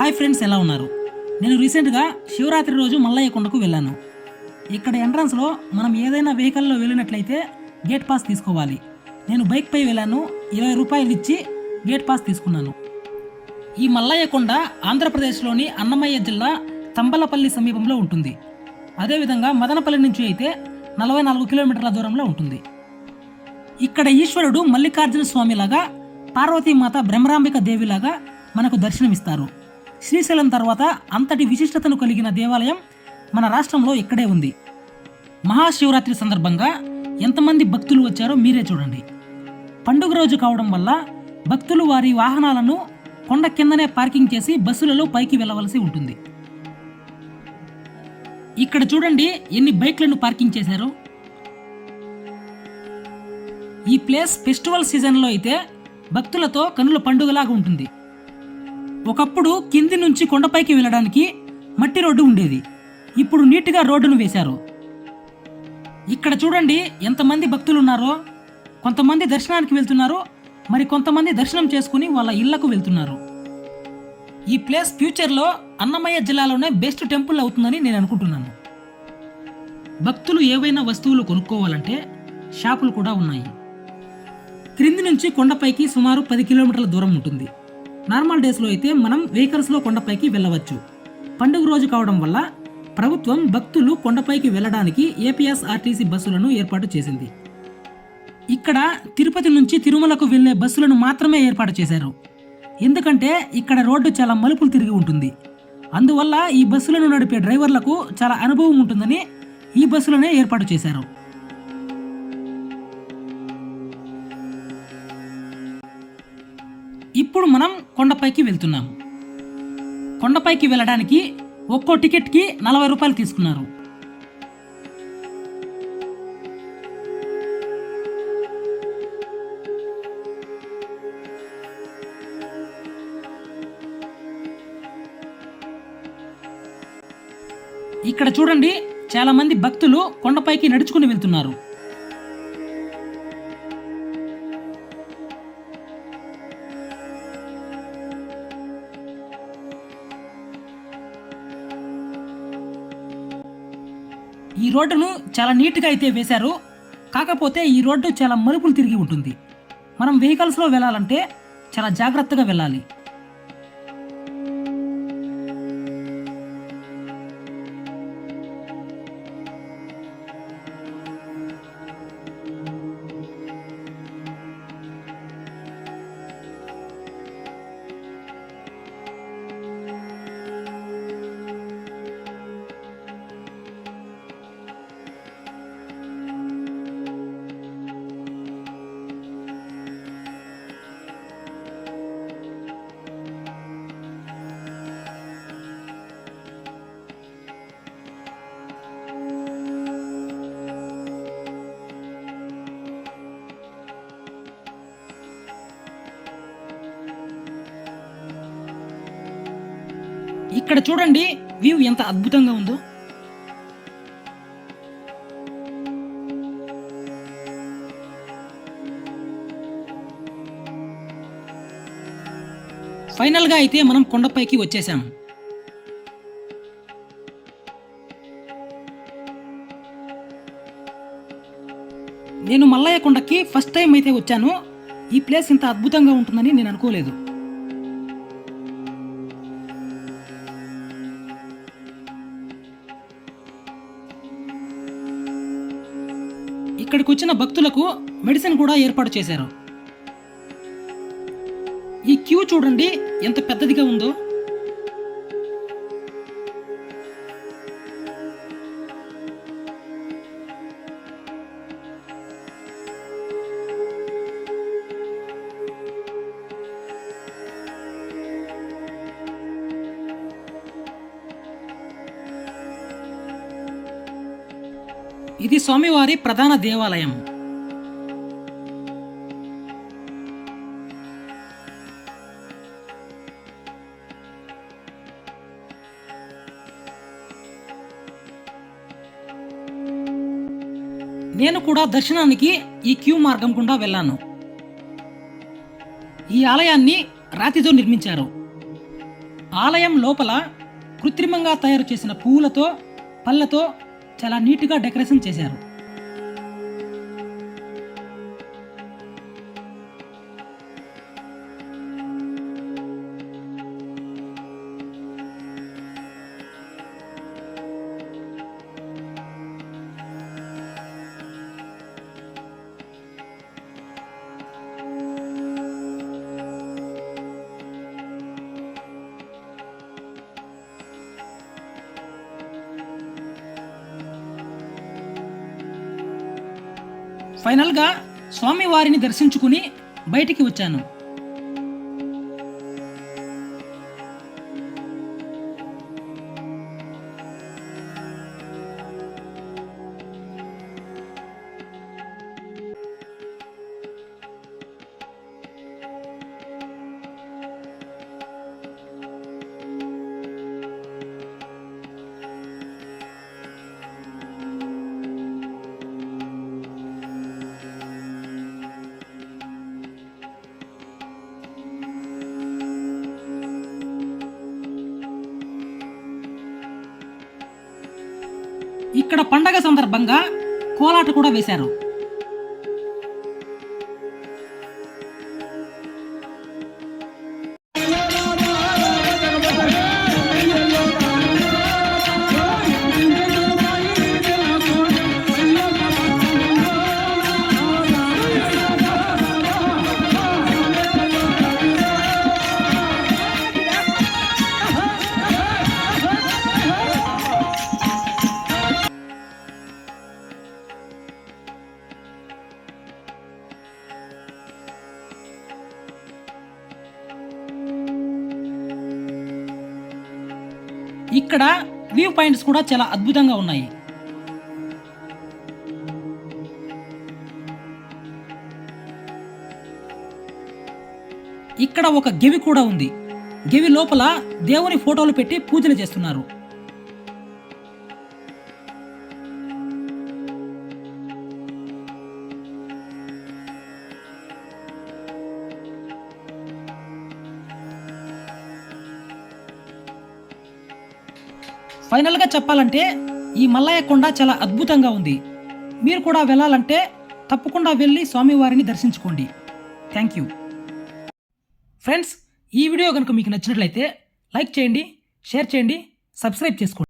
Hi friends, ఎలా ఉన్నారు? నేను రీసెంట్గా శివరాత్రి రోజు మల్లయ్య కొండకు వెళ్ళాను. ఇక్కడ ఎంట్రన్స్లో మనం ఏదైనా వెహికల్లో వెళ్ళినట్లయితే గేట్ పాస్ తీసుకోవాలి. నేను బైక్పై వెళ్ళాను. 20 రూపాయలు ఇచ్చి గేట్ పాస్ తీసుకున్నాను. ఈ మల్లయ్య కొండ ఆంధ్రప్రదేశ్లోని అన్నమయ్య జిల్లా తంబలపల్లి సమీపంలో ఉంటుంది. అదేవిధంగా మదనపల్లి నుంచి అయితే 44 కిలోమీటర్ల దూరంలో ఉంటుంది. ఇక్కడ ఈశ్వరుడు మల్లికార్జున స్వామిలాగా, పార్వతీమాత బ్రహ్మరాంబిక దేవిలాగా మనకు దర్శనమిస్తారు. శ్రీశైలం తర్వాత అంతటి విశిష్టతను కలిగిన దేవాలయం మన రాష్ట్రంలో ఇక్కడే ఉంది. మహాశివరాత్రి సందర్భంగా ఎంతమంది భక్తులు వచ్చారో మీరే చూడండి. పండుగ రోజు కావడం వల్ల భక్తులు వారి వాహనాలను కొండ కిందనే పార్కింగ్ చేసి బస్సులలో పైకి వెళ్ళవలసి ఉంటుంది. ఇక్కడ చూడండి ఎన్ని బైక్లను పార్కింగ్ చేశారు. ఈ ప్లేస్ ఫెస్టివల్ సీజన్లో అయితే భక్తులతో కనుల పండుగలాగా ఉంటుంది. ఒకప్పుడు కింది నుంచి కొండపైకి వెళ్ళడానికి మట్టి రోడ్డు ఉండేది. ఇప్పుడు నీట్గా రోడ్డును వేశారు. ఇక్కడ చూడండి ఎంతమంది భక్తులు ఉన్నారో. కొంతమంది దర్శనానికి వెళ్తున్నారు, మరి కొంతమంది దర్శనం చేసుకుని వాళ్ళ ఇళ్లకు వెళ్తున్నారు. ఈ ప్లేస్ ఫ్యూచర్లో అన్నమయ్య జిల్లాలోనే బెస్ట్ టెంపుల్ అవుతుందని నేను అనుకుంటున్నాను. భక్తులు ఏవైనా వస్తువులు కొనుక్కోవాలంటే షాపులు కూడా ఉన్నాయి. క్రింది నుంచి కొండపైకి సుమారు 10 కిలోమీటర్ల దూరం ఉంటుంది. నార్మల్ డేస్లో అయితే మనం వెహికల్స్లో కొండపైకి వెళ్ళవచ్చు. పండుగ రోజు కావడం వల్ల ప్రభుత్వం భక్తులు కొండపైకి వెళ్ళడానికి ఏపీఎస్ఆర్టీసీ బస్సులను ఏర్పాటు చేసింది. ఇక్కడ తిరుపతి నుంచి తిరుమలకు వెళ్లే బస్సులను మాత్రమే ఏర్పాటు చేశారు. ఎందుకంటే ఇక్కడ రోడ్డు చాలా మలుపులు తిరిగి ఉంటుంది. అందువల్ల ఈ బస్సులను నడిపే డ్రైవర్లకు చాలా అనుభవం ఉంటుందని ఈ బస్సులనే ఏర్పాటు చేశారు. ఇప్పుడు మనం కొండపైకి వెళ్తున్నాం. కొండపైకి వెళ్ళడానికి ఒక్కో టికెట్కి 40 రూపాయలు తీసుకున్నారు. ఇక్కడ చూడండి చాలా మంది భక్తులు కొండపైకి నడుచుకుని వెళ్తున్నారు. ఈ రోడ్డును చాలా నీట్గా అయితే వేశారు. కాకపోతే ఈ రోడ్డు చాలా మలుపులు తిరిగి ఉంటుంది. మనం వెహికల్స్లో వెళ్ళాలంటే చాలా జాగ్రత్తగా వెళ్ళాలి. ఇక్కడ చూడండి వ్యూ ఎంత అద్భుతంగా ఉందో. ఫైనల్గా అయితే మనం కొండపైకి వచ్చేసాం. నేను మల్లయ్య కొండకి ఫస్ట్ టైం అయితే వచ్చాను. ఈ ప్లేస్ ఇంత అద్భుతంగా ఉంటుందని నేను అనుకోలేదు. ఇక్కడికి వచ్చిన భక్తులకు మెడిసిన్ కూడా ఏర్పాటు చేశారు. ఈ క్యూ చూడండి ఎంత పెద్దదిగా ఉందో. ఇది స్వామివారి ప్రధాన దేవాలయం. నేను కూడా దర్శనానికి ఈ క్యూ మార్గం గుండా వెళ్ళాను. ఈ ఆలయాన్ని రాతితో నిర్మించారు. ఆలయం లోపల కృత్రిమంగా తయారు చేసిన పువ్వులతో పళ్ళతో చాలా నీట్గా డెకరేషన్ చేశారు. ఫైనల్గా స్వామివారిని దర్శించుకుని బయటికి వచ్చాను. ఇక్కడ పండగ సందర్భంగా కోలాట కూడా వేశారు. ఇక్కడ వ్యూ పాయింట్స్ కూడా చాలా అద్భుతంగా ఉన్నాయి. ఇక్కడ ఒక గెవి కూడా ఉంది. గెవి లోపల దేవుని ఫోటోలు పెట్టి పూజలు చేస్తున్నారు. ఫైనల్గా చెప్పాలంటే ఈ మల్లయ్య కొండ చాలా అద్భుతంగా ఉంది. మీరు కూడా వెళ్ళాలంటే తప్పకుండా వెళ్ళి స్వామివారిని దర్శించుకోండి. Thank you friends. ఈ వీడియో కనుక మీకు నచ్చినట్లయితే లైక్ చేయండి, షేర్ చేయండి, సబ్స్క్రైబ్ చేసుకోండి.